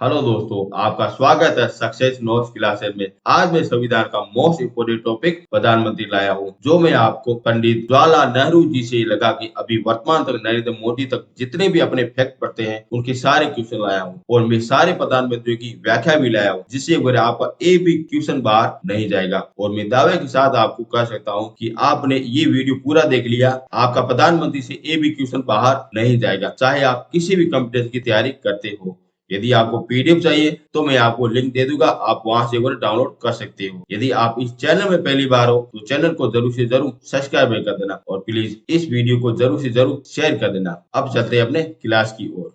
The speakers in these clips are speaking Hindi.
हेलो दोस्तों, आपका स्वागत है सक्सेस नोट्स क्लासेस में। आज मैं संविधान का मोस्ट इम्पोर्टेंट टॉपिक प्रधानमंत्री लाया हूँ, जो मैं आपको पंडित जवाहरलाल नेहरू जी से लगा कि अभी वर्तमान तक नरेंद्र मोदी तक जितने भी अपने फैक्ट पढ़ते हैं उनके सारे क्वेश्चन लाया हूँ और मैं सारे प्रधानमंत्रियों की व्याख्या भी लाया हूँ, जिससे वगैरह आपका एक भी क्वेश्चन बाहर नहीं जाएगा। और मैं दावे के साथ आपको कह सकता हूँ कि आपने ये वीडियो पूरा देख लिया, आपका प्रधानमंत्री से एक भी क्वेश्चन बाहर नहीं जाएगा, चाहे आप किसी भी कॉम्पिटिशन की तैयारी करते हो। यदि आपको पीडीएफ चाहिए तो मैं आपको लिंक दे दूंगा, आप वहां से वो डाउनलोड कर सकते हो। यदि आप इस चैनल में पहली बार हो तो चैनल को जरूर से जरूर सब्सक्राइब कर देना और प्लीज इस वीडियो को जरूर से जरूर शेयर कर देना। अब चलते हैं अपने क्लास की ओर।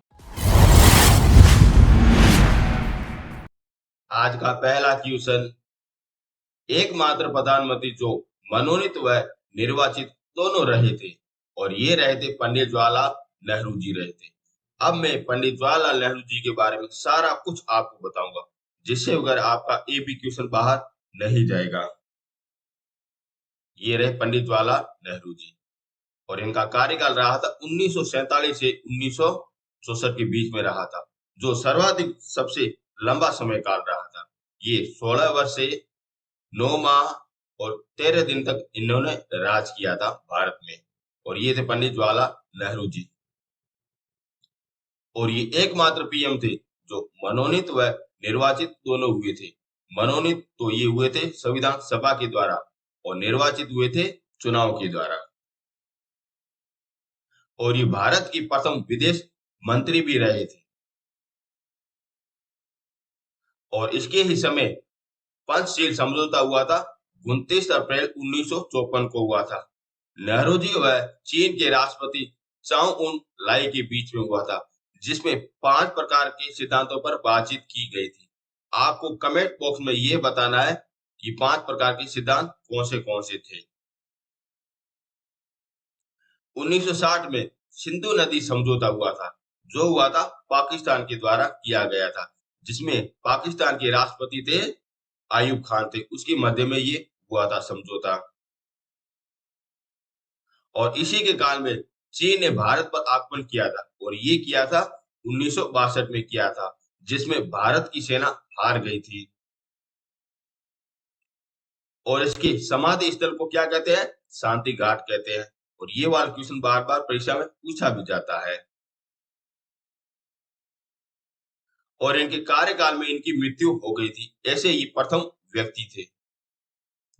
आज का पहला क्वेश्चन, एकमात्र प्रधानमंत्री जो मनोनीत व निर्वाचित दोनों रहे थे, और ये रहे थे पंडित जवाहरलाल नेहरू जी रहे थे। अब मैं पंडित जवाहरलाल नेहरू जी के बारे में सारा कुछ आपको बताऊंगा, जिससे अगर आपका एक भी क्वेश्चन बाहर नहीं जाएगा। ये रहे पंडित जवाहरलाल नेहरू जी, और इनका कार्यकाल रहा था 1947 से 1964 के बीच में रहा था, जो सर्वाधिक सबसे लंबा समय काल रहा था। ये 16 वर्ष से 9 माह और 13 दिन तक इन्होंने राज किया था भारत में। और ये थे पंडित जवाहरलाल नेहरू जी, और ये एकमात्र पीएम थे जो मनोनीत व निर्वाचित दोनों हुए थे। मनोनीत तो ये हुए थे संविधान सभा के द्वारा, और निर्वाचित हुए थे चुनाव के द्वारा। और ये भारत की प्रथम विदेश मंत्री भी रहे थे। और इसके ही समय पंचशील समझौता हुआ था, 29 अप्रैल 1954 को हुआ था। नेहरू जी व चीन के राष्ट्रपति चाउ उन लाई के बीच में हुआ था, जिसमें 5 प्रकार के सिद्धांतों पर बातचीत की गई थी। आपको कमेंट बॉक्स में ये बताना है कि 5 प्रकार के सिद्धांत कौन से थे। 1960 में सिंधु नदी समझौता हुआ था, जो हुआ था पाकिस्तान के द्वारा किया गया था, जिसमें पाकिस्तान के राष्ट्रपति थे आयूब खान थे, उसके मध्य में ये हुआ था समझौता। और इसी के काल में चीन ने भारत पर आक्रमण किया था, और ये किया था 1962 में किया था, जिसमें भारत की सेना हार गई थी। और इसके समाधि स्थल को क्या कहते हैं? शांति घाट कहते हैं। और ये वाला क्वेश्चन बार बार परीक्षा में पूछा भी जाता है। और इनके कार्यकाल में इनकी मृत्यु हो गई थी, ऐसे ये प्रथम व्यक्ति थे।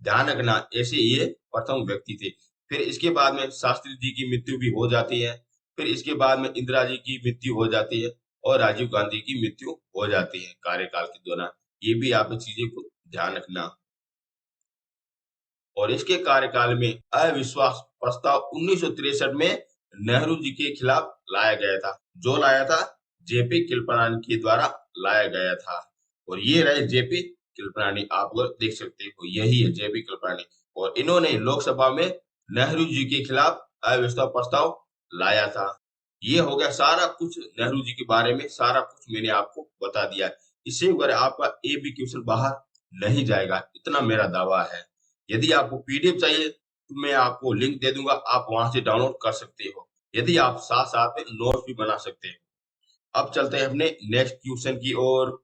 ध्यान रखना, ऐसे ये प्रथम व्यक्ति थे। फिर इसके बाद में शास्त्री जी की मृत्यु भी हो जाती है। फिर इसके बाद में इंदिरा जी की मृत्यु हो जाती है, और राजीव गांधी की मृत्यु हो जाती है कार्यकाल के दौरान। ये भी आप चीजें को ध्यान रखना। और इसके कार्यकाल में अविश्वास प्रस्ताव 1963 में नेहरू जी के खिलाफ लाया गया था, जो लाया था जेपी कृपलानी के द्वारा लाया गया था। और ये रहे जेपी कृपलानी, आप लोग देख सकते हो, यही है जेपी कृपलानी। और इन्होंने लोकसभा में नेहरू जी के खिलाफ अविश्वास प्रस्ताव लाया था। ये हो गया सारा कुछ नेहरू जी के बारे में, सारा कुछ मैंने आपको बता दिया। इससे अगर आपका ए बी क्वेश्चन बाहर नहीं जाएगा, इतना मेरा दावा है। यदि आपको पीडीएफ चाहिए तो मैं आपको लिंक दे दूंगा, आप वहां से डाउनलोड कर सकते हो। यदि आप साथ साथ में नोट्स भी बना सकते हो। अब चलते हैं अपने नेक्स्ट क्वेश्चन की ओर।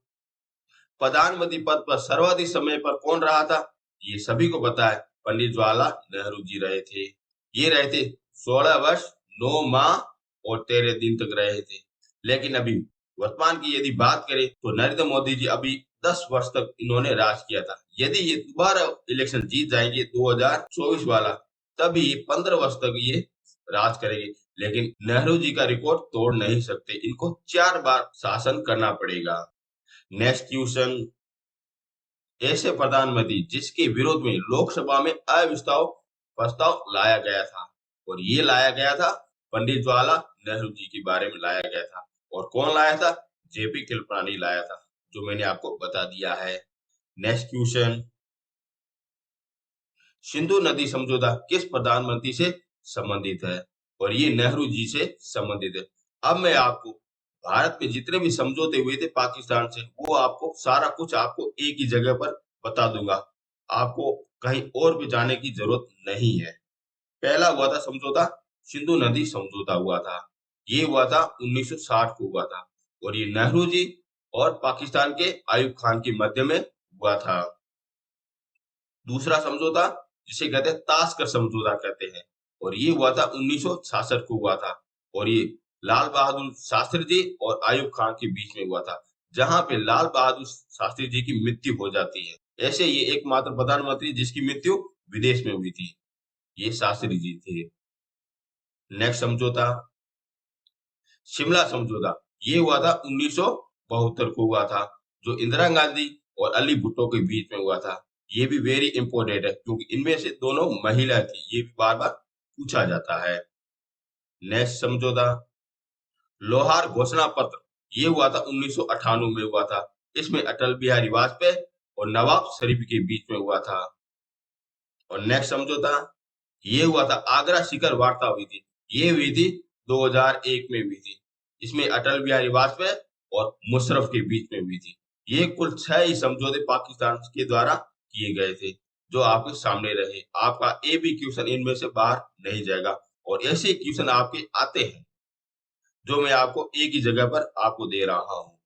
प्रधानमंत्री पद पर सर्वाधिक समय पर कौन रहा था? ये सभी को पता है, पंडित जवाहरलाल नेहरू जी रहे थे। ये रहे थे 16 वर्ष 9 माह और 13 दिन तक रहे थे। लेकिन अभी वर्तमान की यदि बात करें तो नरेंद्र मोदी जी अभी 10 वर्ष तक इन्होंने राज किया था। यदि ये दोबारा इलेक्शन जीत जाएंगे 2024 वाला, तभी ये 15 वर्ष तक ये राज करेंगे। लेकिन नेहरू जी का रिकॉर्ड तोड़ नहीं सकते, इनको 4 बार शासन करना पड़ेगा। नेक्स्ट क्वेश्चन, ऐसे प्रधानमंत्री जिसके विरोध में लोकसभा में अविश्वास प्रस्ताव लाया गया था, और ये लाया गया था पंडित जवाहरलाल नेहरू जी के बारे में लाया गया था। और कौन लाया था? जेपी कृपलानी लाया था, जो मैंने आपको बता दिया है। नेक्स्ट क्वेश्चन, सिंधु नदी समझौता किस प्रधानमंत्री से संबंधित है? और ये नेहरू जी से संबंधित है। अब मैं आपको भारत में जितने भी समझौते हुए थे पाकिस्तान से, वो आपको सारा कुछ आपको एक ही जगह पर बता दूंगा। आपको कहीं और भी जाने की जरूरत नहीं है। पहला हुआ था समझौता, सिंधु नदी समझौता हुआ था। ये हुआ था 1960 को हुआ था। और ये नेहरू जी और पाकिस्तान के आयूब खान के मध्य में हुआ था। दूसरा समझौता जिसे कहते हैं तास्कर समझौता कहते हैं, और ये हुआ था 1966 को हुआ था, और ये लाल बहादुर शास्त्री जी और आयूब खान के बीच में हुआ था, जहां पे लाल बहादुर शास्त्री जी की मृत्यु हो जाती है। ऐसे ये एकमात्र प्रधानमंत्री जिसकी मृत्यु विदेश में हुई थी, ये शास्त्री जी थे। नेक्स्ट समझौता शिमला समझौता, ये हुआ था 1972 को हुआ था, जो इंदिरा गांधी और अली भुट्टो के बीच में हुआ था। ये भी वेरी इंपॉर्टेंट है क्योंकि इनमें से दोनों महिला थी, ये भी बार बार पूछा जाता है। नेक्स्ट समझौता लोहार घोषणा पत्र, ये हुआ था 1998 में हुआ था। इसमें अटल बिहारी वाजपेयी और नवाब शरीफ के बीच में हुआ था। और नेक्स्ट समझौता ये हुआ था आगरा शिखर वार्ता हुई थी, ये हुई थी 2001 में हुई थी। इसमें अटल बिहारी वाजपेयी और मुशर्रफ के बीच में हुई थी। ये कुल 6 ही समझौते पाकिस्तान के द्वारा किए गए थे, जो आपके सामने रहे। आपका ए बी क्वेश्चन इनमें से बाहर नहीं जाएगा, और ऐसे क्वेश्चन आपके आते हैं जो मैं आपको एक ही जगह पर आपको दे रहा हूँ।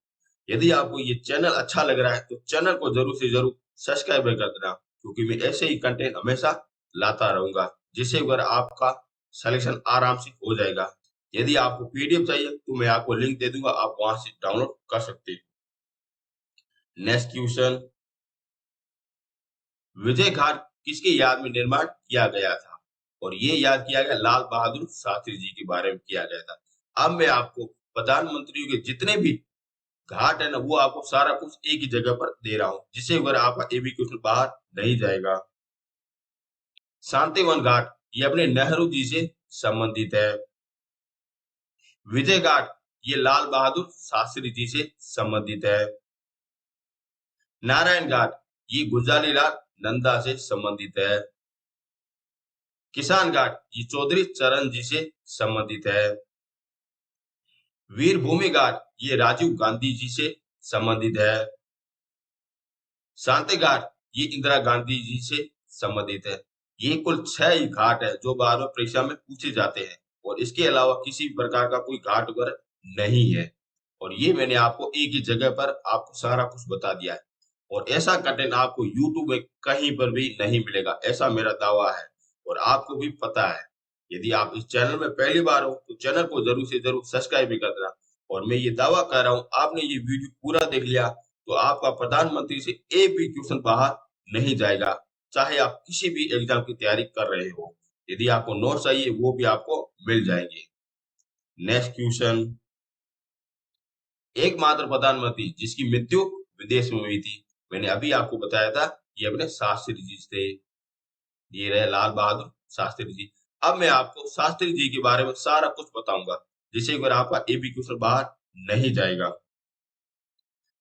यदि आपको ये चैनल अच्छा लग रहा है तो चैनल को जरूर से जरूर सब्सक्राइब कर देना, क्योंकि मैं ऐसे ही कंटेंट हमेशा लाता रहूंगा, जिससे अगर आपका सिलेक्शन आराम से हो जाएगा। यदि आपको पीडीएफ चाहिए तो मैं आपको लिंक दे दूंगा, आप वहां से डाउनलोड कर सकते हो। नेक्स्ट क्वेश्चन विजय घाट किसके याद में निर्माण किया गया था? और ये याद किया गया लाल बहादुर शास्त्री जी के बारे में किया गया था। अब मैं आपको प्रधानमंत्रियों के जितने भी घाट है ना, वो आपको सारा कुछ एक ही जगह पर दे रहा हूँ, जिससे अगर आपका ए बी क्वेश्चन बाहर नहीं जाएगा। शांतिवन घाट ये अपने नेहरू जी से संबंधित है। विजय घाट ये लाल बहादुर शास्त्री जी से संबंधित है। नारायण घाट ये गुलजारी लाल नंदा से संबंधित है। किसान घाट ये चौधरी चरण जी से संबंधित है। वीर भूमि घाट ये राजीव गांधी जी से संबंधित है। शांति घाट ये इंदिरा गांधी जी से संबंधित है। ये कुल 6 ही घाट है जो बार बार परीक्षा में पूछे जाते हैं, और इसके अलावा किसी प्रकार का कोई घाट वगैरह नहीं है। और ये मैंने आपको एक ही जगह पर आपको सारा कुछ बता दिया है, और ऐसा कंटेंट आपको यूट्यूब में कहीं पर भी नहीं मिलेगा, ऐसा मेरा दावा है, और आपको भी पता है। यदि आप इस चैनल में पहली बार हो तो चैनल को जरूर से जरूर सब्सक्राइब भी कर देना। और मैं ये दावा कर रहा हूँ, आपने ये वीडियो पूरा देख लिया तो आपका प्रधानमंत्री से एक भी क्वेश्चन बाहर नहीं जाएगा, चाहे आप किसी भी एग्जाम की तैयारी कर रहे हो। यदि आपको नोट चाहिए वो भी आपको मिल जाएंगे। नेक्स्ट क्वेश्चन एकमात्र प्रधानमंत्री जिसकी मृत्यु विदेश में हुई थी, मैंने अभी आपको बताया था, ये अपने शास्त्री जी थे। ये रहे लाल बहादुर शास्त्री जी। अब मैं आपको शास्त्री जी के बारे में सारा कुछ बताऊंगा, जिससे अगर आपका ए बी क्वेश्चन बाहर नहीं जाएगा।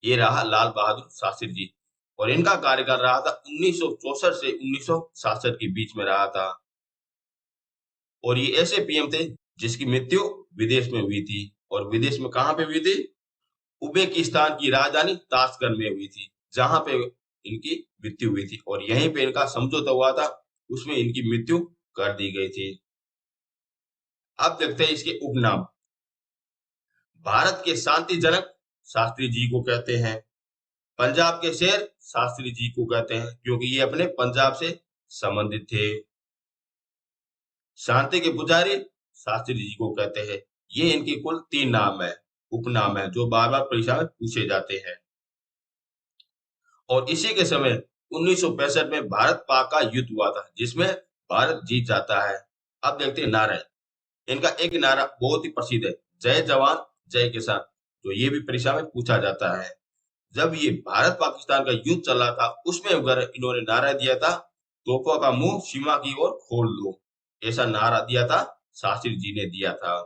ये रहा लाल बहादुर शास्त्री जी, और इनका कार्यकाल रहा था 1964 से 1966 के बीच में रहा था। और ये ऐसे पीएम थे जिसकी मृत्यु विदेश में हुई थी, और विदेश में कहां पे हुई थी? उज्बेकिस्तान की राजधानी ताशकंद में हुई थी, जहां पे इनकी मृत्यु हुई थी, और यहीं पे इनका समझौता हुआ था, उसमें इनकी मृत्यु कर दी गई थी। अब देखते हैं इसके उपनाम। भारत के शांति जनक शास्त्री जी को कहते हैं। पंजाब के शेर शास्त्री जी को कहते हैं, क्योंकि ये अपने पंजाब से संबंधित थे। शांति के पुजारी शास्त्री जी को कहते हैं। ये इनके कुल 3 नाम है, उपनाम है, जो बार बार परीक्षा में पूछे जाते हैं। और इसी के समय 1965 में भारत पाक का युद्ध हुआ था, जिसमें भारत जीत जाता है। अब देखते हैं नारे। इनका एक नारा बहुत ही प्रसिद्ध है, जय जवान जय किसान, जो ये भी परीक्षा में पूछा जाता है। जब ये भारत पाकिस्तान का युद्ध चल रहा था, उसमें अगर इन्होंने नारा दिया था, तोपों का मुंह सीमा की ओर खोल दो, ऐसा नारा दिया था, शास्त्री जी ने दिया था।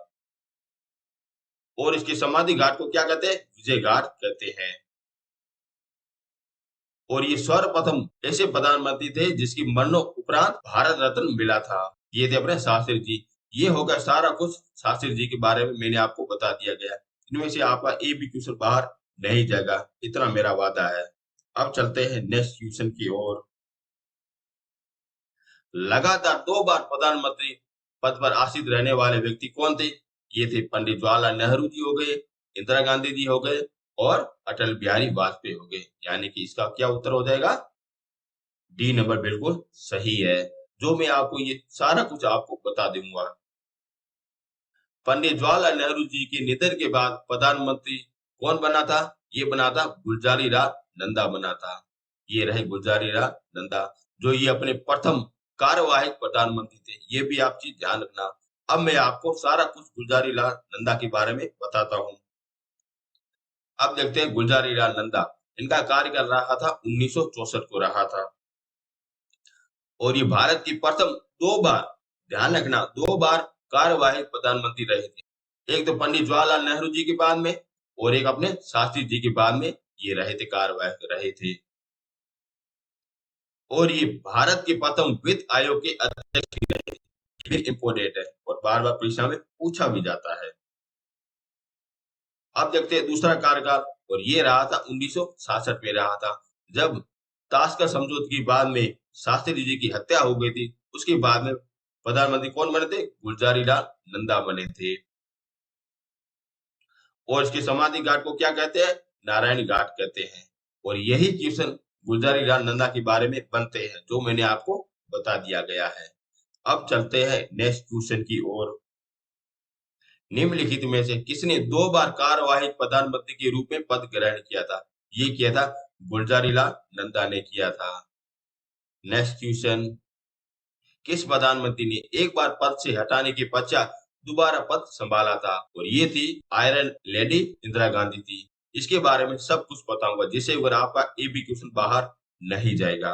और इसके समाधि घाट को क्या कहते हैं? विजय घाट कहते हैं। और ये सर्वप्रथम ऐसे प्रधानमंत्री थे जिसकी मरणोपरांत भारत रत्न मिला था, ये थे अपने शास्त्री जी। ये होगा सारा कुछ शास्त्री जी के बारे में मैंने आपको बता दिया गया। इनमें से आपका ए बी क्वेश्चन बाहर नहीं जाएगा, इतना मेरा वादा है। अब चलते हैं नेक्स्ट क्वेश्चन की ओर। लगातार 2 बार प्रधानमंत्री पद पर आसीन रहने वाले व्यक्ति कौन थे? ये थे पंडित जवाहरलाल नेहरू जी हो गए, इंदिरा गांधी जी हो गए, और अटल बिहारी वाजपेयी हो गए। यानी कि इसका क्या उत्तर हो जाएगा? डी नंबर बिल्कुल सही है। जो मैं आपको ये सारा कुछ आपको बता दूंगा। पंडित जवाहरलाल नेहरू जी के निधन के बाद प्रधानमंत्री कौन बना था? ये बना था गुलजारी लाल नंदा बना था। ये रहे गुलजारी लाल नंदा, जो ये अपने प्रथम कार्यवाहक प्रधानमंत्री थे। ये भी आप चीज ध्यान रखना। अब मैं आपको सारा कुछ गुलजारी लाल नंदा के बारे में बताता हूँ। अब देखते हैं गुलजारी लाल नंदा। इनका कार्यकाल रहा था 1964 को रहा था। और ये भारत की प्रथम दो बार, ध्यान रखना, दो बार कार्यवाहक प्रधानमंत्री रहे थे। एक तो पंडित जवाहरलाल नेहरू जी के बाद में, और एक अपने शास्त्री जी के बाद में ये रहे थे, कार्यवाहक रहे थे। और ये भारत के प्रथम वित्त आयोग के अध्यक्ष भी रहे थे। ये इम्पोर्टेंट है और बार बार परीक्षा में पूछा भी जाता है। अब देखते हैं दूसरा कार्यकाल, और ये रहा था 1966 में रहा था, जब ताशकंद समझौते के बाद में शास्त्री जी की हत्या हो गई थी। उसके बाद में प्रधानमंत्री कौन बने थे? गुलजारी लाल नंदा बने थे। और इसके समाधि घाट को क्या कहते हैं? नारायण घाट कहते हैं। और यही क्वेश्चन गुलजारी लाल नंदा के बारे में बनते हैं, जो मैंने आपको बता दिया गया है। अब चलते हैं नेक्स्ट क्वेश्चन की ओर। निम्नलिखित में से किसने दो बार कार्यवाहक प्रधानमंत्री के रूप में पद ग्रहण किया था? ये किया था गुलजारी लाल नंदा ने किया था। नेक्स्ट क्वेश्चन, किस प्रधानमंत्री ने एक बार पद से हटाने के पश्चात दोबारा पद संभाला था? और ये थी आयरन लेडी इंदिरा गांधी थी। इसके बारे में सब कुछ बताऊंगा, जिससे अगर आपका ए बी क्वेश्चन बाहर नहीं जाएगा।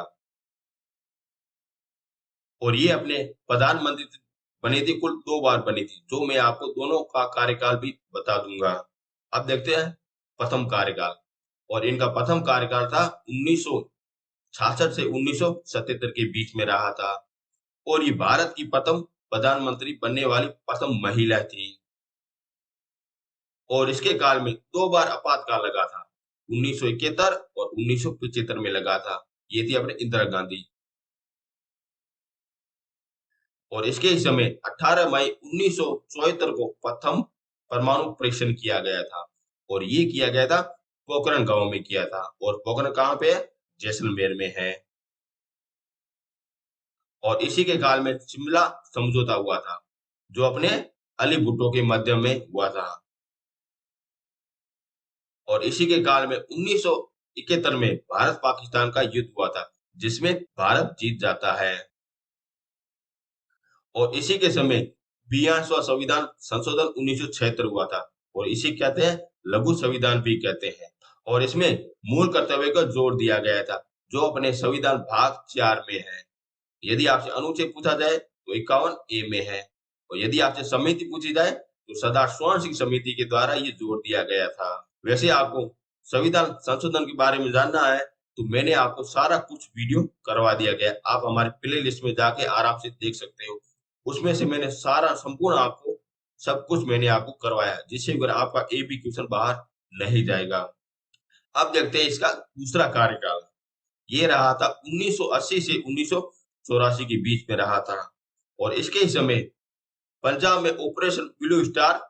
और ये अपने प्रधानमंत्री बनी थी, कुल दो बार बनी थी, जो मैं आपको दोनों का कार्यकाल भी बता दूंगा। अब देखते हैं प्रथम कार्यकाल। और इनका प्रथम कार्यकाल था 1966 से 1977 के बीच में रहा था। और ये भारत की प्रथम प्रधानमंत्री बनने वाली प्रथम महिला थी। और इसके काल में दो बार आपातकाल लगा था, 1971 और 1975 में लगा था। ये थी अपने इंदिरा गांधी। और इसके ही समय 18 मई 1974 को प्रथम परमाणु परीक्षण किया गया था। और ये किया गया था पोखरण गांव में किया था। और पोखरण कहाँ पे है? जैसलमेर में है। और इसी के काल में शिमला समझौता हुआ था, जो अपने अली भुट्टो के माध्यम में हुआ था। और इसी के काल में 1971 में भारत पाकिस्तान का युद्ध हुआ था, जिसमें भारत जीत जाता है। और इसी के समय 42वां संविधान संशोधन 1976 हुआ था। और इसी कहते हैं लघु संविधान भी कहते हैं। और इसमें मूल कर्तव्य का जोर दिया गया था, जो अपने संविधान भाग 4 में है। यदि आपसे अनुच्छेद पूछा जाए तो 51 ए में है। और यदि आपसे समिति पूछी जाए तो सरदार स्वर्ण सिंह समिति के द्वारा ये जोर दिया गया था। वैसे आपको संविधान संशोधन के बारे में जानना है तो मैंने आपको सारा कुछ वीडियो करवा दिया गया। आप हमारे प्ले लिस्ट में जाके आराम से देख सकते हो। उसमें से मैंने सारा संपूर्ण आपको सब कुछ मैंने आपको करवाया है, जिससे अगर आपका ए बी क्वेश्चन बाहर नहीं जाएगा। अब देखते हैं इसका दूसरा कार्यकाल। ये रहा था 1980 से 1984 के बीच में रहा था। और इसके ही समय पंजाब में ऑपरेशन ब्लू स्टार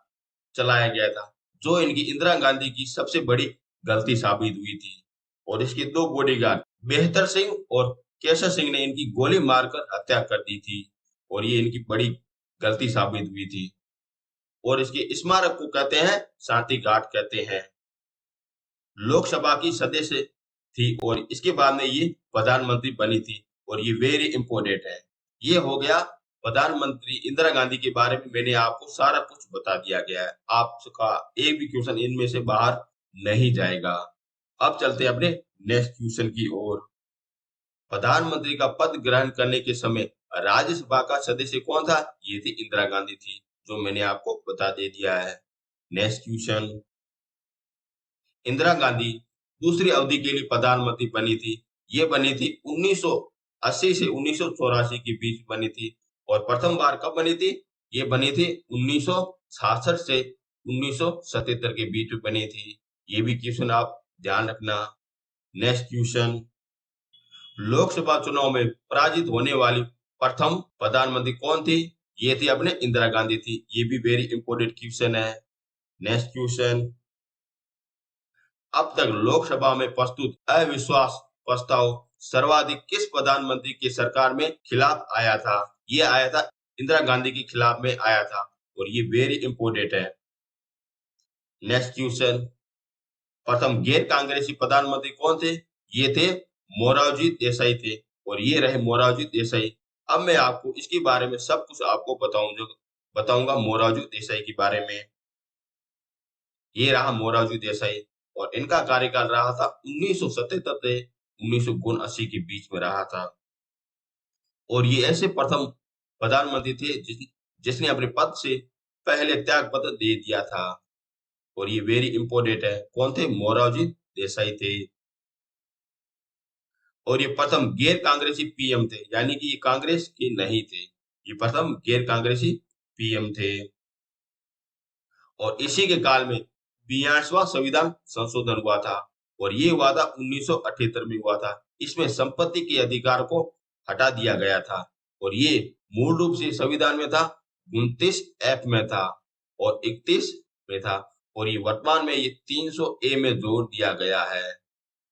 चलाया गया था, जो इनकी इंदिरा गांधी की सबसे बड़ी गलती साबित हुई थी। और इसके दो बॉडीगार्ड बेहतर सिंह और केशर सिंह ने इनकी गोली मारकर हत्या कर दी थी। और ये इनकी बड़ी गलती साबित हुई थी। और इसके स्मारक को कहते हैं शांति घाट कहते हैं। लोकसभा की सदस्य थी और इसके बाद में ये प्रधानमंत्री बनी थी। और ये वेरी इंपॉर्टेंट है। ये हो गया प्रधानमंत्री इंदिरा गांधी के बारे में मैंने आपको सारा कुछ बता दिया गया है। आपका एक भी क्वेश्चन इनमें से बाहर नहीं जाएगा। अब चलते हैं अपने नेक्स्ट क्वेश्चन की ओर। प्रधानमंत्री का पद ग्रहण करने के समय राज्यसभा का सदस्य कौन था? ये थी इंदिरा गांधी थी, जो मैंने आपको बता दे दिया है। नेक्स्ट क्वेश्चन, इंदिरा गांधी दूसरी अवधि के लिए प्रधानमंत्री बनी थी। ये बनी थी 1980 से 1984 के बीच बनी थी। और प्रथम बार कब बनी थी? ये बनी थी 1966 से 1977 के बीच में बनी थी। ये भी क्वेश्चन आप ध्यान रखना। नेक्स्ट क्वेश्चन, लोकसभा चुनाव में पराजित होने वाली प्रथम प्रधानमंत्री कौन थी? ये थी अपने इंदिरा गांधी थी। ये भी वेरी इंपॉर्टेंट क्वेश्चन है। नेक्स्ट क्वेश्चन, अब तक लोकसभा में प्रस्तुत अविश्वास प्रस्ताव सर्वाधिक किस प्रधानमंत्री की सरकार में खिलाफ आया था? ये आया था इंदिरा गांधी के खिलाफ में आया था और ये वेरी इंपोर्टेंट है। नेक्स्ट क्वेश्चन, प्रथम गैर कांग्रेसी प्रधानमंत्री कौन थे? ये थे मोरारजी देसाई थे और ये रहे मोरारजी देसाई। अब मैं आपको इसके बारे में सब कुछ आपको बताऊंगा मोरारजी देसाई के बारे में। ये रहा मोरारजी देसाई और इनका कार्यकाल रहा था 1977 से 1979 के बीच में रहा था और ये ऐसे प्रथम प्रधानमंत्री थे जिसने अपने पद से पहले त्याग पत्र दे दिया था और ये वेरी इंपोर्टेंट है। कौन थे? मोरारजी देसाई थे। और ये प्रथम गैर कांग्रेसी पीएम थे, यानी कि ये कांग्रेस के नहीं थे, ये प्रथम गैर कांग्रेसी पीएम थे। और इसी के काल में 42वां संविधान संशोधन हुआ था और ये हुआ था 1978 में हुआ था। इसमें संपत्ति के अधिकार को हटा दिया गया था और ये मूल रूप से संविधान में था 29 एफ में था और 31 में था और ये वर्तमान में ये 300 ए में जोड़ दिया गया है।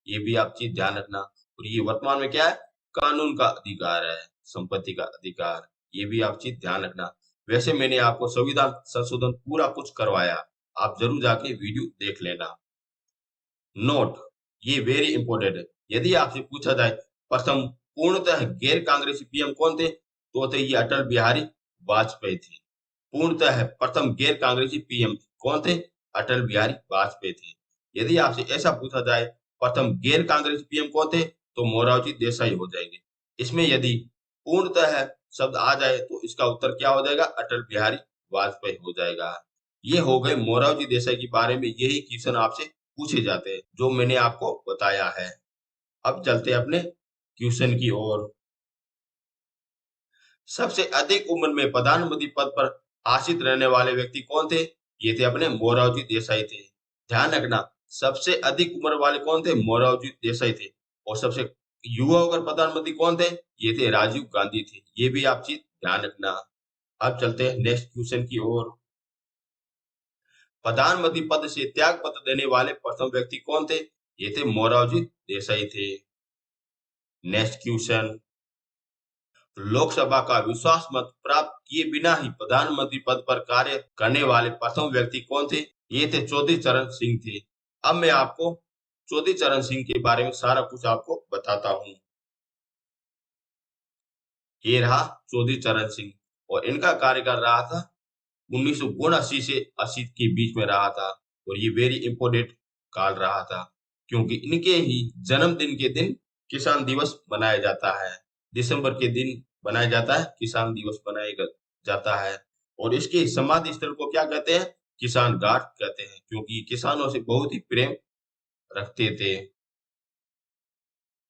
ये भी आप चीज ध्यान रखना। और ये वर्तमान में क्या है? कानून का अधिकार है, संपत्ति का अधिकार। ये भी आप चीज ध्यान रखना। वैसे मैंने आपको संविधान संशोधन पूरा कुछ करवाया, आप जरूर जाके वीडियो देख लेना। नोट, ये वेरी इंपॉर्टेंट है। यदि आपसे पूछा जाए प्रथम पूर्णतः गैर कांग्रेसी पीएम कौन थे, तो थे ये अटल बिहारी वाजपेयी थे। पूर्णतः प्रथम गैर कांग्रेसी पीएम कौन थे? अटल बिहारी वाजपेयी थे। यदि आपसे ऐसा पूछा जाए प्रथम गैर कांग्रेसी पीएम कौन थे, तो मोरारजी देसाई हो जाएंगे। इसमें यदि पूर्णतः शब्द आ जाए तो इसका उत्तर क्या हो जाएगा? अटल बिहारी वाजपेयी हो जाएगा। ये हो गए मोरारजी देसाई के बारे में, यही क्वेश्चन आपसे पूछे जाते हैं जो मैंने आपको बताया है। अब चलते हैं अपने क्वेश्चन की ओर। सबसे अधिक उम्र में प्रधानमंत्री पद पर आसीन रहने वाले व्यक्ति कौन थे? ये थे अपने मोरारजी देसाई थे। ध्यान रखना, सबसे अधिक उम्र वाले कौन थे? मोरारजी देसाई थे। और सबसे युवा होकर प्रधानमंत्री कौन थे? ये थे राजीव गांधी थे। ये भी आप चीज ध्यान रखना। अब चलते हैं नेक्स्ट क्वेश्चन की ओर। प्रधानमंत्री पद से त्याग पत्र देने वाले प्रथम व्यक्ति कौन थे? ये थे मोरारजी देसाई थे। नेक्स्ट क्वेश्चन, लोकसभा का विश्वास मत प्राप्त किए बिना ही प्रधानमंत्री पद पर कार्य करने वाले प्रथम व्यक्ति कौन थे? ये थे चौधरी चरण सिंह थे। अब मैं आपको चौधरी चरण सिंह के बारे में सारा कुछ आपको बताता हूँ। ये रहा चौधरी चरण सिंह और इनका कार्यकाल रहा था 1979 से 80 के बीच में रहा था और ये वेरी इंपोर्टेंट काल रहा था क्योंकि इनके ही जन्मदिन के दिन किसान दिवस मनाया जाता है। दिसंबर के दिन बनाया जाता है, किसान दिवस मनाया जाता है और इसके समाधि स्थल को क्या कहते हैं? किसान घाट कहते हैं क्योंकि किसानों से बहुत ही प्रेम रखते थे।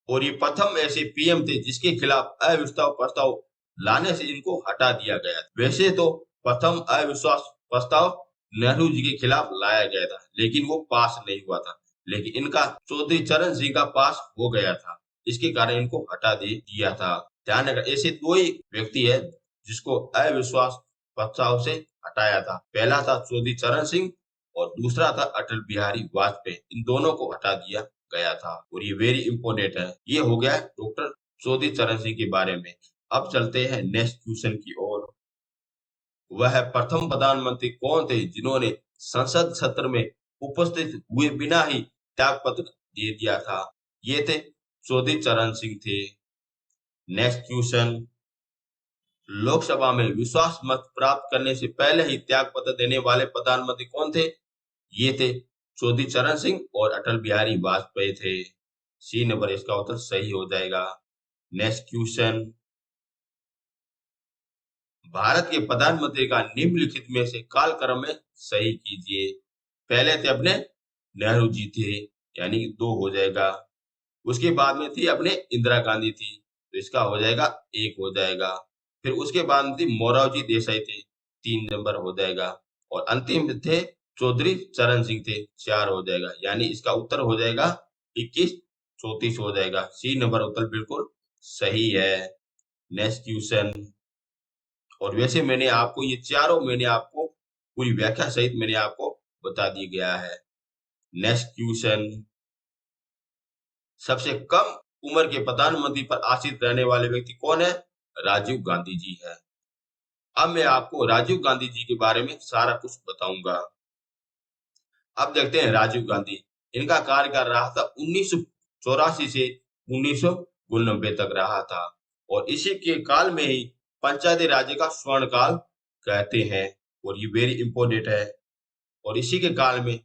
और ये प्रथम ऐसे पीएम थे जिसके खिलाफ अविश्वास प्रस्ताव लाने से इनको हटा दिया गया। वैसे तो प्रथम अविश्वास प्रस्ताव नेहरू जी के खिलाफ लाया गया था लेकिन वो पास नहीं हुआ था, लेकिन इनका चौधरी चरण सिंह का पास हो गया था, इसके कारण इनको हटा दिया था। ध्यान रखना, ऐसे दो ही व्यक्ति है जिसको अविश्वास प्रस्ताव से हटाया था। पहला था चौधरी चरण सिंह और दूसरा था अटल बिहारी वाजपेयी। इन दोनों को हटा दिया गया था और ये वेरी इंपोर्टेंट है। ये हो गया डॉक्टर चौधरी चरण सिंह के बारे में। अब चलते हैं नेक्स्ट क्वेश्चन की ओर। वह प्रथम प्रधानमंत्री कौन थे जिन्होंने संसद सत्र में उपस्थित हुए बिना ही त्याग पत्र दे दिया था? ये थे चौधरी चरण सिंह थे। नेक्स्ट क्वेश्चन, लोकसभा में विश्वास मत प्राप्त करने से पहले ही त्याग पत्र देने वाले प्रधानमंत्री कौन थे? ये थे चौधरी चरण सिंह और अटल बिहारी वाजपेयी थे। सी नंबर इसका उत्तर सही हो जाएगा। नेक्स्ट क्वेश्चन, भारत के प्रधानमंत्री का निम्नलिखित में से कालक्रम में सही कीजिए। पहले थे अपने नेहरू जी थे, यानी कि 2 हो जाएगा। उसके बाद में थी अपने इंदिरा गांधी थी, तो इसका हो जाएगा 1 हो जाएगा। फिर उसके बाद में थी मोरारजी देसाई थे, 3 नंबर हो जाएगा। और अंतिम में थे चौधरी चरण सिंह थे, 4 हो जाएगा। यानी इसका उत्तर हो जाएगा 21 34 हो जाएगा। सी नंबर उत्तर बिल्कुल सही है। नेक्स्ट क्वेश्चन, और वैसे मैंने आपको ये चारों मैंने आपको पूरी व्याख्या सहित मैंने आपको बता दी गया है। नेक्स्ट क्वेश्चन, सबसे कम उम्र के प्रधानमंत्री पर आश्रित रहने वाले व्यक्ति कौन है? राजीव गांधी जी है। अब मैं आपको राजीव गांधी जी के बारे में सारा कुछ बताऊंगा। अब देखते हैं राजीव गांधी, इनका कार्यकाल रहा था 1984 से 1992 तक रहा था और इसी के काल में ही पंचायती राज का स्वर्ण काल कहते हैं और ये वेरी इंपॉर्टेंट है। और इसी के काल में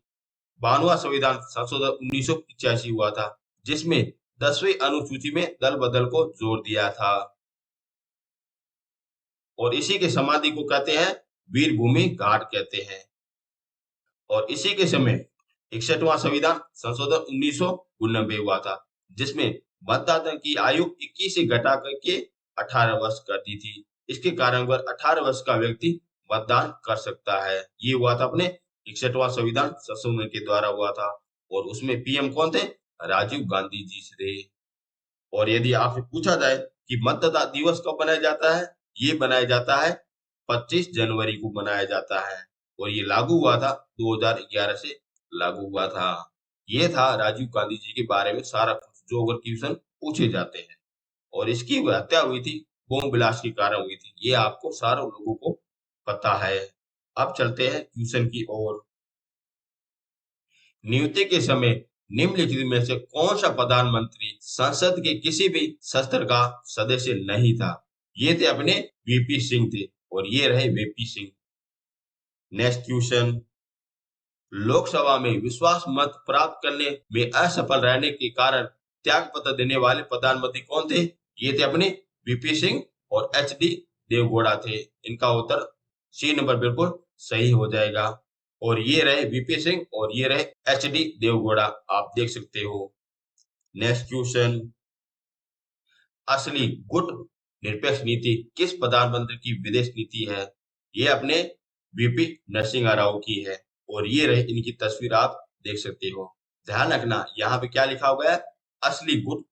92वां संविधान संशोधन 1985 हुआ था, जिसमें 10वीं अनुसूची में दल बदल को जोड़ दिया था और इसी के समाधि को कहते हैं वीर भूमि घाट कहते हैं। और इसी के समय 61वां संविधान संशोधन 1992 हुआ था, जिसमें मतदान की आयु 21 से घटा करके 18 वर्ष कर दी थी। इसके कारण अगर 18 वर्ष का व्यक्ति मतदान कर सकता है। ये हुआ था अपने 61वां संविधान संशोधन के द्वारा हुआ था और उसमें पीएम कौन थे? राजीव गांधी जी थे। और यदि आपसे पूछा जाए कि मतदाता दिवस कब मनाया जाता है, ये बनाया जाता है 25 जनवरी को मनाया जाता है और ये लागू हुआ था 2011 से लागू हुआ था। ये था राजीव गांधी जी के बारे में सारा कुछ जो अगर क्वेश्चन पूछे जाते हैं। और इसकी हत्या हुई थी बोम ब्लास्ट के कारण हुई थी, ये आपको सारे लोगों को पता है। अब चलते हैं क्वेश्चन की ओर। नियुक्ति के समय निम्नलिखित में से कौन सा प्रधानमंत्री संसद के किसी भी सत्र का सदस्य नहीं था? ये थे अपने वीपी सिंह थे और ये रहे VP Singh. Next question, Lok Sabha में विश्वास मत प्राप्त करने में असफल रहने के कारण त्याग पत्र देने वाले प्रधानमंत्री कौन थे? ये थे अपने वीपी सिंह और एचडी देवगौड़ा थे। इनका उत्तर सी नंबर बिल्कुल सही हो जाएगा। और ये रहे वीपी सिंह और ये रहे एचडी देवगौड़ा, आप देख सकते हो। नेक्स्ट क्वेश्चन, असली गुट निरपेक्ष नीति किस प्रधानमंत्री की विदेश नीति है? ये अपने वीपी नरसिम्हा राव की है और ये रही इनकी तस्वीर, आप देख सकते हो। ध्यान रखना यहाँ पे क्या लिखा हुआ है? असली गुट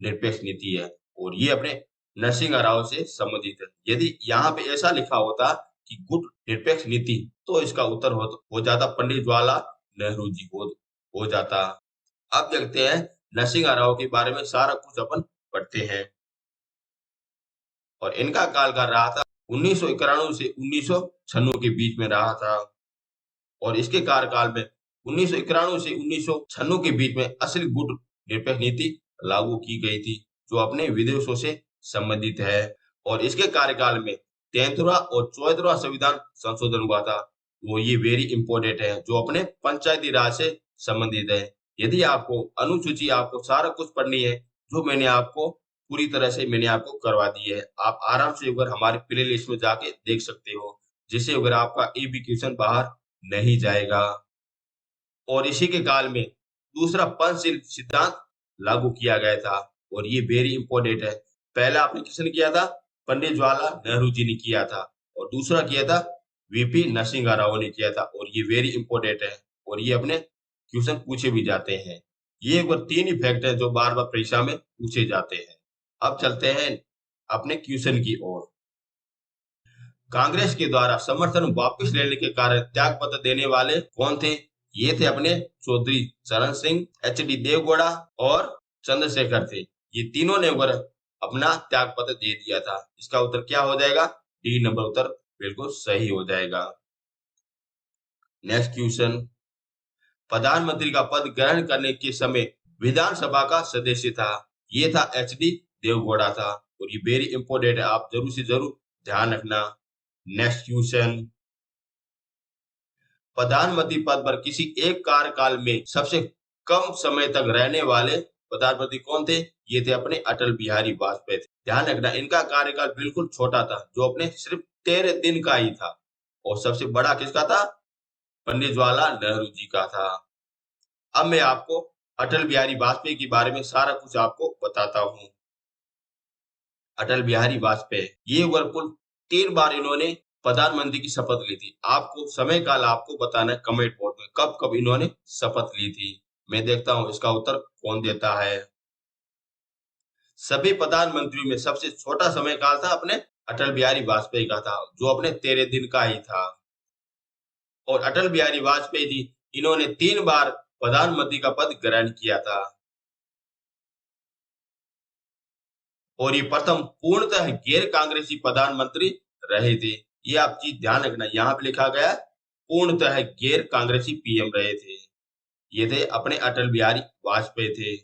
निरपेक्ष नीति है और ये अपने नरसिम्हा राव से संबंधित है। यदि यहाँ पे ऐसा लिखा होता कि गुट निरपेक्ष नीति तो इसका उत्तर हो जाता पंडित जवाहरलाल नेहरू जी हो जाता। अब देखते हैं नरसिम्हा राव के बारे में सारा कुछ अपन पढ़ते हैं। और इनका कार्यकाल रहा था 1991 से 1996 के बीच में रहा था और इसके कार्यकाल में 1991 से 1996 के बीच में असली गुट निरपेक्ष नीति लागू की गई थी, जो अपने विदेशों से संबंधित है। और इसके कार्यकाल में 33वां और 34वां संविधान संशोधन हुआ था, वो ये वेरी इंपॉर्टेंट है, जो अपने पंचायती राज से संबंधित है। यदि आपको अनुसूची आपको सारा कुछ पढ़नी है, जो मैंने आपको पूरी तरह से मैंने आपको करवा दी है, आप आराम से अगर हमारे प्ले लिस्ट में जाके देख सकते हो, जिससे अगर आपका एक भी क्वेश्चन बाहर नहीं जाएगा। और इसी के काल में दूसरा पंचशील सिद्धांत लागू किया गया था और ये वेरी इंपॉर्टेंट है। पहला आपने किसने किया था? पंडित जवाहरलाल नेहरू जी ने किया था और दूसरा किया था वीपी नरसिम्हा राव ने किया था और ये वेरी इंपॉर्टेंट है और ये अपने क्वेश्चन पूछे भी जाते हैं। ये एक 3 ही फैक्ट है जो बार-बार परीक्षा में पूछे जाते हैं। अब चलते हैं अपने क्वेश्चन की ओर। कांग्रेस के द्वारा समर्थन वापस लेने के कारण त्याग पत्र देने वाले कौन थे? ये थे अपने चौधरी चरण सिंह, एचडी देवगौड़ा और चंद्रशेखर थे। ये तीनों ने अपना त्याग पत्र दे दिया था। इसका उत्तर क्या हो जाएगा? डी नंबर उत्तर बिल्कुल सही हो जाएगा। नेक्स्ट क्वेश्चन, प्रधानमंत्री का पद ग्रहण करने के समय विधानसभा का सदस्य था, ये था एचडी देवगौड़ा था और ये वेरी इंपॉर्टेंट है, आप जरूर से जरूर ध्यान रखना। नेक्स्ट क्वेश्चन, प्रधानमंत्री पद पर किसी एक कार्यकाल में सबसे कम समय तक रहने वाले प्रधानमंत्री कौन थे? ये थे अपने अटल बिहारी वाजपेयी थे। ध्यान रखना इनका कार्यकाल बिल्कुल छोटा था, जो अपने सिर्फ 13 दिन का ही था और सबसे बड़ा किसका था? पंडित जवाहरलाल नेहरू जी का था। अब मैं आपको अटल बिहारी वाजपेयी के बारे में सारा कुछ आपको बताता हूँ। अटल बिहारी वाजपेयी ये कुल 3 बार इन्होंने प्रधानमंत्री की शपथ ली थी। आपको समय काल आपको बताना है कमेंट बॉक्स में कब कब इन्होंने शपथ ली थी। मैं देखता हूँ इसका उत्तर कौन देता है। सभी प्रधानमंत्रियों में सबसे छोटा समय काल था अपने अटल बिहारी वाजपेयी का था, जो अपने 13 दिन का ही था। और अटल बिहारी वाजपेयी जी इन्होंने 3 बार प्रधानमंत्री का पद ग्रहण किया था और ये प्रथम पूर्णतः गैर कांग्रेसी प्रधानमंत्री रहे थे। ये आप चीज ध्यान रखना, यहाँ पे लिखा गया पूर्णतः गैर कांग्रेसी पीएम रहे थे। ये थे अपने अटल बिहारी वाजपेयी थे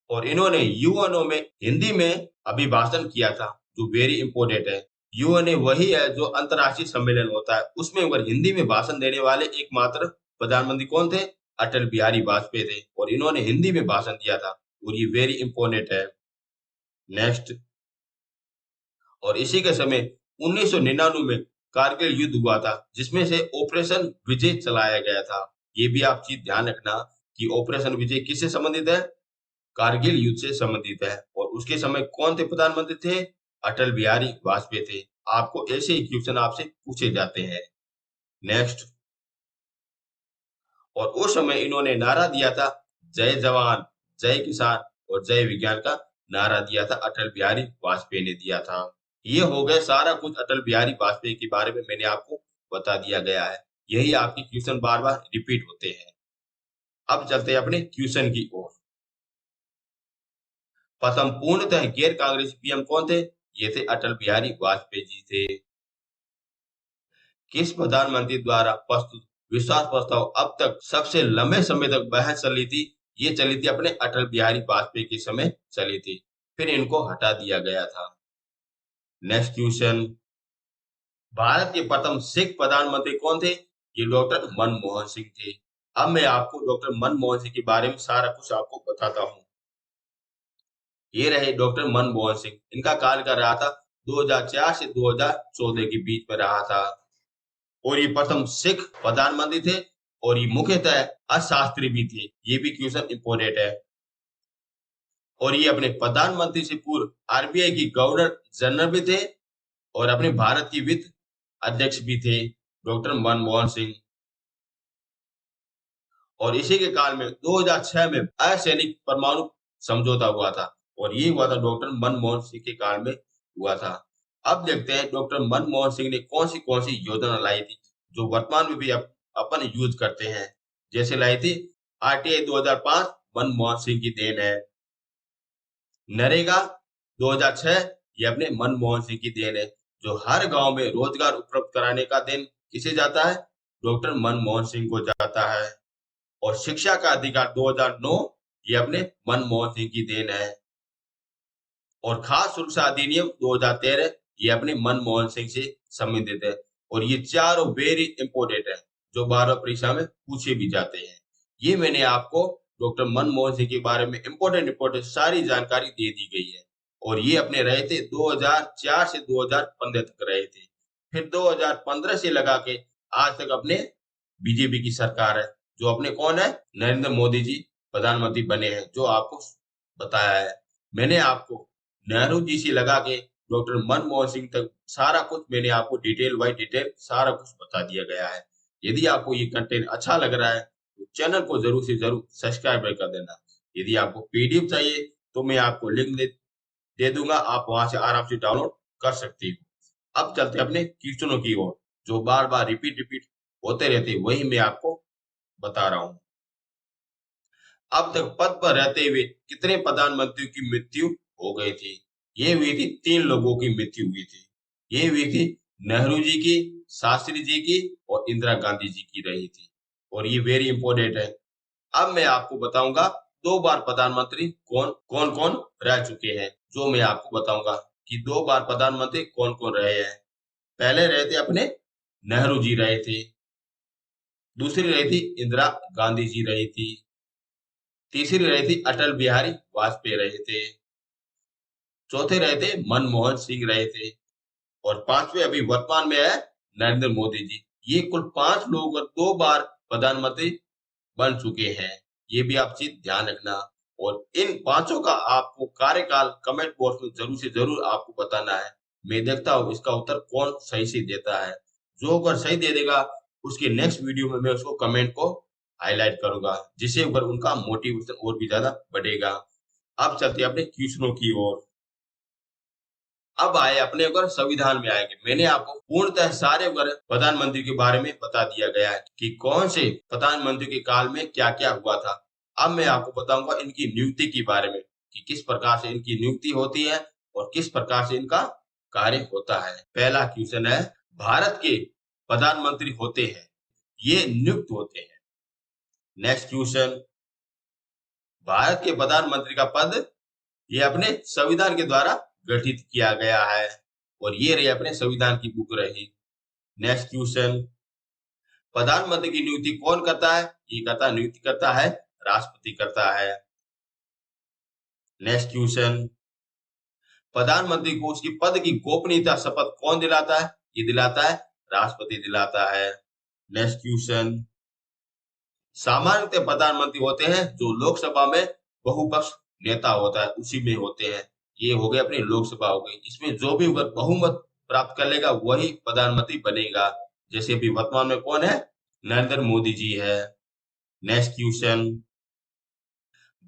और इन्होंने यूएनओ में हिंदी में अभिभाषण किया था, जो वेरी इंपोर्टेंट है। यूएनए वही है जो अंतर्राष्ट्रीय सम्मेलन होता है, उसमें अगर हिंदी में भाषण देने वाले एकमात्र प्रधानमंत्री कौन थे? अटल बिहारी वाजपेयी थे और इन्होंने हिंदी में भाषण दिया था और ये वेरी इंपोर्टेंट है। नेक्स्ट, और इसी के समय 1999 में कारगिल युद्ध हुआ था, जिसमें से ऑपरेशन विजय चलाया गया था। ये भी आप चीज ध्यान रखना कि ऑपरेशन विजय किससे संबंधित है? कारगिल युद्ध से संबंधित है और उसके समय कौन थे प्रधानमंत्री थे? अटल बिहारी वाजपेयी थे। आपको ऐसे ही क्वेश्चन आपसे पूछे जाते हैं। नेक्स्ट, और उस समय इन्होंने नारा दिया था जय जवान, जय किसान और जय विज्ञान का नारा दिया था, अटल बिहारी वाजपेयी ने दिया था। ये हो गए सारा कुछ अटल बिहारी वाजपेयी के बारे में मैंने आपको बता दिया गया है। यही आपके क्वेश्चन बार बार रिपीट होते हैं। अब चलते हैं अपने क्वेश्चन की ओर। प्रथम पूर्णतः गैर कांग्रेसी पीएम कौन थे? ये थे अटल बिहारी वाजपेयी जी थे। किस प्रधानमंत्री द्वारा प्रस्तुत विश्वास प्रस्ताव अब तक सबसे लंबे समय तक बहस चली थी? ये चली थी अपने अटल बिहारी वाजपेयी के समय चली थी, फिर इनको हटा दिया गया था। नेक्स्ट क्वेश्चन, भारत के प्रथम सिख प्रधानमंत्री कौन थे? ये डॉक्टर मनमोहन सिंह थे। अब मैं आपको डॉक्टर मनमोहन सिंह के बारे में सारा कुछ आपको बताता हूँ। ये रहे डॉक्टर मनमोहन सिंह। इनका कार्यकाल रहा था 2004 से 2014 के बीच में रहा था और ये प्रथम सिख प्रधानमंत्री थे और ये मुख्यतः अशास्त्री भी थे। ये भी क्वेश्चन इंपोर्टेंट है। और ये अपने प्रधानमंत्री से पूर्व आरबीआई की गवर्नर जनरल भी थे और अपने भारत की वित्त अध्यक्ष भी थे, डॉक्टर मनमोहन सिंह। और इसी के काल में 2006 में असैनिक परमाणु समझौता हुआ था और ये हुआ था डॉक्टर मनमोहन सिंह के काल में हुआ था। अब देखते हैं डॉक्टर मनमोहन सिंह ने कौन सी योजना लाई थी जो वर्तमान में भी अपन यूज करते हैं। जैसे लाई थी आरटीआई 2005, मनमोहन सिंह की देन है। नरेगा 2006, ये अपने मनमोहन सिंह की देन है। जो हर गांव में रोजगार उपलब्ध कराने का देन किसे जाता है? डॉक्टर मनमोहन सिंह को जाता है। और शिक्षा का अधिकार 2009, ये अपने मनमोहन सिंह की देन है। और खाद्य सुरक्षा अधिनियम 2013, ये अपने मनमोहन सिंह से संबंधित है। और ये चारों वेरी इंपोर्टेंट है, जो बार बार परीक्षा में पूछे भी जाते हैं। ये मैंने आपको डॉक्टर मनमोहन सिंह के बारे में इंपोर्टेंट सारी जानकारी दे दी गई है। और ये अपने रहे थे 2004 से 2015 तक रहे थे। फिर 2015 से लगा के आज तक अपने बीजेपी की सरकार है, जो अपने कौन है? नरेंद्र मोदी जी प्रधानमंत्री बने हैं, जो आपको बताया है। मैंने आपको नेहरू जी से लगा के डॉक्टर मनमोहन सिंह तक सारा कुछ मैंने आपको डिटेल बाय डिटेल सारा कुछ बता दिया गया है। यदि आपको ये कंटेंट अच्छा लग रहा है तो चैनल को जरूर से जरूर सब्सक्राइब कर देना। यदि आपको पीडीएफ चाहिए तो मैं आपको लिंक दे दूंगा, आप वहां से आराम से डाउनलोड कर सकते हो। अब चलते हैं अपने क्वेश्चनों की ओर, जो बार बार रिपीट होते रहते, वही मैं आपको बता रहा हूँ। अब तक पद पर रहते हुए कितने प्रधानमंत्रियों की मृत्यु हो गई थी? ये हुई थी 3 लोगों की मृत्यु हुई थी। ये हुई थी नेहरू जी की, शास्त्री जी की और इंदिरा गांधी जी की रही थी। और ये वेरी इंपोर्टेंट है। अब मैं आपको बताऊंगा 2 बार प्रधानमंत्री कौन कौन कौन रह चुके हैं, जो मैं आपको बताऊंगा कि 2 बार प्रधानमंत्री कौन कौन रहे हैं। पहले रहे थे अपने नेहरू जी रहे थे, दूसरी रही थी इंदिरा गांधी जी रही थी, तीसरी रही थी अटल बिहारी वाजपेयी रहे थे, चौथे रहे थे मनमोहन सिंह रहे थे और पांचवे अभी वर्तमान में है नरेंद्र मोदी जी। ये कुल 5 लोग और 2 बार प्रधानमंत्री बन चुके हैं। ये भी आप चीज ध्यान रखना। और इन पांचों का आपको कार्यकाल कमेंट बॉक्स में जरूर से जरूर आपको बताना है। मैं देखता हूँ इसका उत्तर कौन सही से देता है। जो अगर सही दे देगा उसके नेक्स्ट वीडियो में मैं उसको कमेंट को हाईलाइट करूंगा, जिससे ऊपर उनका मोटिवेशन और भी ज्यादा बढ़ेगा। अब चलते हैं अपने क्वेश्चनों की ओर। अब आए अपने अगर संविधान में आएंगे। मैंने आपको पूर्णतः सारे अगर प्रधानमंत्री के बारे में बता दिया गया है कि कौन से प्रधानमंत्री के काल में क्या क्या हुआ था। अब मैं आपको बताऊंगा इनकी नियुक्ति के बारे में कि किस प्रकार से इनकी नियुक्ति होती है और किस प्रकार से इनका कार्य होता है। पहला क्वेश्चन है, भारत के प्रधानमंत्री होते हैं, ये नियुक्त होते हैं। नेक्स्ट क्वेश्चन, भारत के प्रधानमंत्री का पद ये अपने संविधान के द्वारा गठित किया गया है और ये रही अपने संविधान की बुक रही। नेक्स्ट क्वेश्चन, प्रधानमंत्री की नियुक्ति कौन करता है? ये करता नियुक्ति करता है राष्ट्रपति करता है। नेक्स्ट क्वेश्चन, प्रधानमंत्री को उसकी पद की गोपनीयता शपथ कौन दिलाता है? ये दिलाता है राष्ट्रपति दिलाता है। नेक्स्ट क्वेश्चन, सामान्यतः प्रधानमंत्री होते हैं जो लोकसभा में बहुपक्ष नेता होता है उसी में होते हैं। ये हो गए अपनी लोकसभा हो गई, इसमें जो भी बहुमत प्राप्त कर लेगा वही प्रधानमंत्री बनेगा। जैसे अभी वर्तमान में कौन है? नरेंद्र मोदी जी है। नेक्स्ट क्वेश्चन,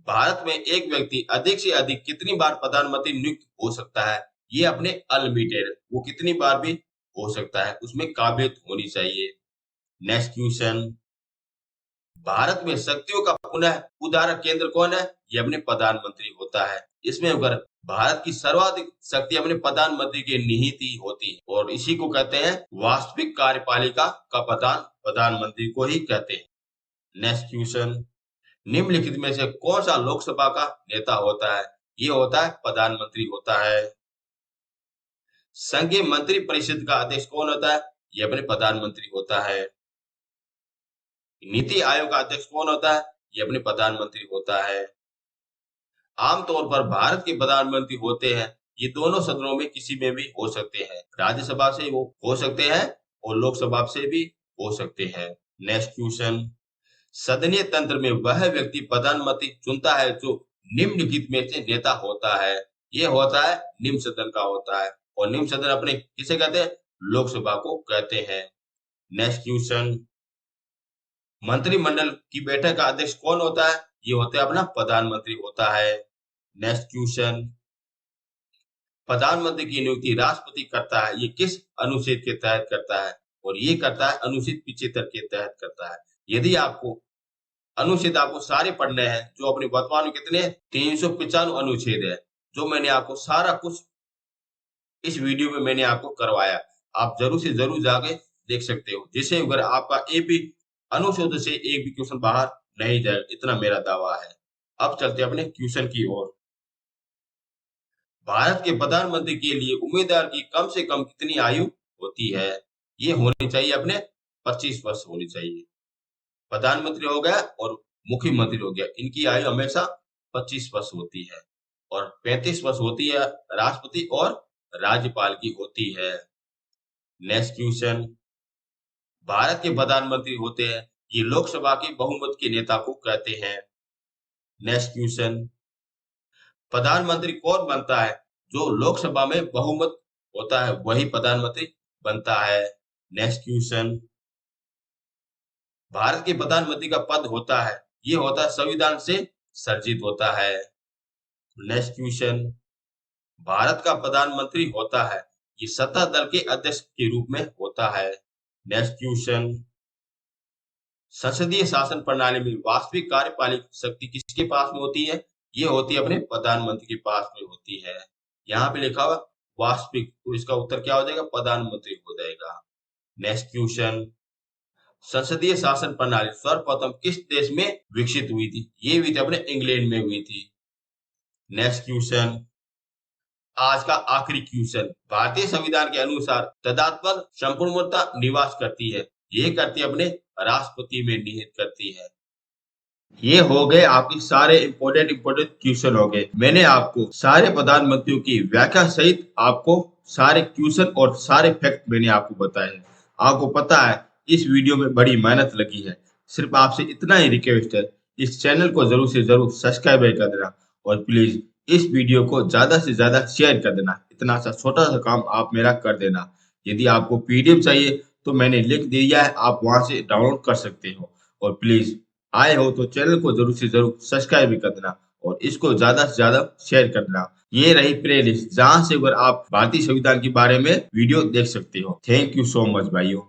भारत में एक व्यक्ति अधिक से अधिक कितनी बार प्रधानमंत्री नियुक्त हो सकता है? ये अपने अनलिमिटेड, वो कितनी बार भी हो सकता है, उसमें काबिलियत होनी चाहिए। नेक्स्ट क्वेश्चन, भारत में शक्तियों का पुनः उद्धारक केंद्र कौन है? ये अपने प्रधानमंत्री होता है। इसमें अगर भारत की सर्वाधिक शक्ति अपने प्रधानमंत्री के निहित ही होती है और इसी को कहते हैं वास्तविक कार्यपालिका का प्रधान प्रधानमंत्री को ही कहते हैं। नेक्स्ट क्वेश्चन, निम्नलिखित में से कौन सा लोकसभा का नेता होता है? ये होता है प्रधानमंत्री होता है। संघीय मंत्री परिषद का अध्यक्ष कौन होता है? ये अपने प्रधानमंत्री होता है। नीति आयोग का अध्यक्ष कौन होता है? ये अपने प्रधानमंत्री होता है। आमतौर पर भारत के प्रधानमंत्री होते हैं, ये दोनों सदनों में किसी में भी हो सकते हैं, राज्यसभा से वो हो सकते हैं और लोकसभा से भी हो सकते हैं। नेक्स्ट क्वेश्चन, सदनीय तंत्र में वह व्यक्ति प्रधानमंत्री चुनता है जो निम्नलिखित में से नेता होता है। ये होता है निम्न सदन का होता है और निम्न सदन अपने किसे कहते हैं? लोकसभा को कहते हैं। नेक्स्ट क्वेश्चन, मंत्रिमंडल की बैठक का अध्यक्ष कौन होता है? ये होता है अपना प्रधानमंत्री होता है। नेक्स्ट क्वेश्चन, प्रधानमंत्री की नियुक्ति राष्ट्रपति करता है, ये किस अनुच्छेद के तहत करता है? और ये करता है अनुच्छेद 75 के तहत करता है। यदि आपको अनुच्छेद आपको सारे पढ़ने हैं जो अपने वर्तमान में कितने 395 अनुच्छेद है, जो मैंने आपको सारा कुछ इस वीडियो में मैंने आपको करवाया, आप जरूर से जरूर जाके देख सकते हो, जिससे अगर आपका एक भी अनुच्छेद से एक भी क्वेश्चन बाहर नहीं जाए, इतना मेरा दावा है। अब चलते हैं अपने क्वेश्चन की ओर। भारत के प्रधानमंत्री के लिए उम्मीदवार की कम से कम कितनी आयु होती है? ये होनी चाहिए अपने 25 वर्ष होनी चाहिए। प्रधानमंत्री हो गया और मुख्यमंत्री हो गया, इनकी आयु हमेशा 25 वर्ष होती है और 35 वर्ष होती है राष्ट्रपति और राज्यपाल की होती है। नेक्स्ट क्वेश्चन, भारत के प्रधानमंत्री होते हैं, ये लोकसभा के बहुमत के नेता को कहते हैं। नेक्स्ट क्वेश्चन, प्रधानमंत्री कौन बनता है? जो लोकसभा में बहुमत होता है वही प्रधानमंत्री बनता है। नेक्स्ट क्वेश्चन, भारत के प्रधानमंत्री का पद होता है, ये होता है संविधान से सर्जित होता है। नेक्स्ट क्वेश्चन, भारत का प्रधानमंत्री होता है, ये सत्ता दल के अध्यक्ष के रूप में होता है। नेक्स्ट क्वेश्चन, संसदीय शासन प्रणाली में वास्तविक कार्यपालिक शक्ति किसके पास में होती है? ये होती है अपने प्रधानमंत्री के पास में होती है। यहाँ पे लिखा हुआ वास्तविक, तो इसका उत्तर क्या हो जाएगा? प्रधानमंत्री हो जाएगा। नेक्स्ट क्वेश्चन, संसदीय शासन प्रणाली सर्वप्रथम किस देश में विकसित हुई थी? ये हुई थी अपने इंग्लैंड में हुई थी। नेक्स्ट क्वेश्चन, आज का आखिरी क्वेश्चन, भारतीय संविधान के अनुसार तदात्मक संपूर्णता निवास करती है, ये करती है अपने राष्ट्रपति में निहित करती है। ये हो गए आपके सारे इम्पोर्टेंट क्वेश्चन हो गए। मैंने आपको सारे प्रधानमंत्रियों की व्याख्या सहित आपको सारे क्वेश्चन और सारे फैक्ट मैंने आपको बताए। आपको पता है इस वीडियो में बड़ी मेहनत लगी है, सिर्फ आपसे इतना ही रिक्वेस्ट है, इस चैनल को जरूर से जरूर सब्सक्राइब कर देना और प्लीज इस वीडियो को ज्यादा से ज्यादा शेयर कर देना। इतना सा छोटा सा काम आप मेरा कर देना। यदि आपको पीडीएफ चाहिए तो मैंने लिंक दिया है, आप वहां से डाउनलोड कर सकते हो। और प्लीज आए हो तो चैनल को जरूर से जरूर सब्सक्राइब भी कर देना और इसको ज्यादा से ज्यादा शेयर कर देना। ये रही प्ले लिस्ट जहाँ से अगर आप भारतीय संविधान के बारे में वीडियो देख सकते हो। थैंक यू सो मच भाइयों।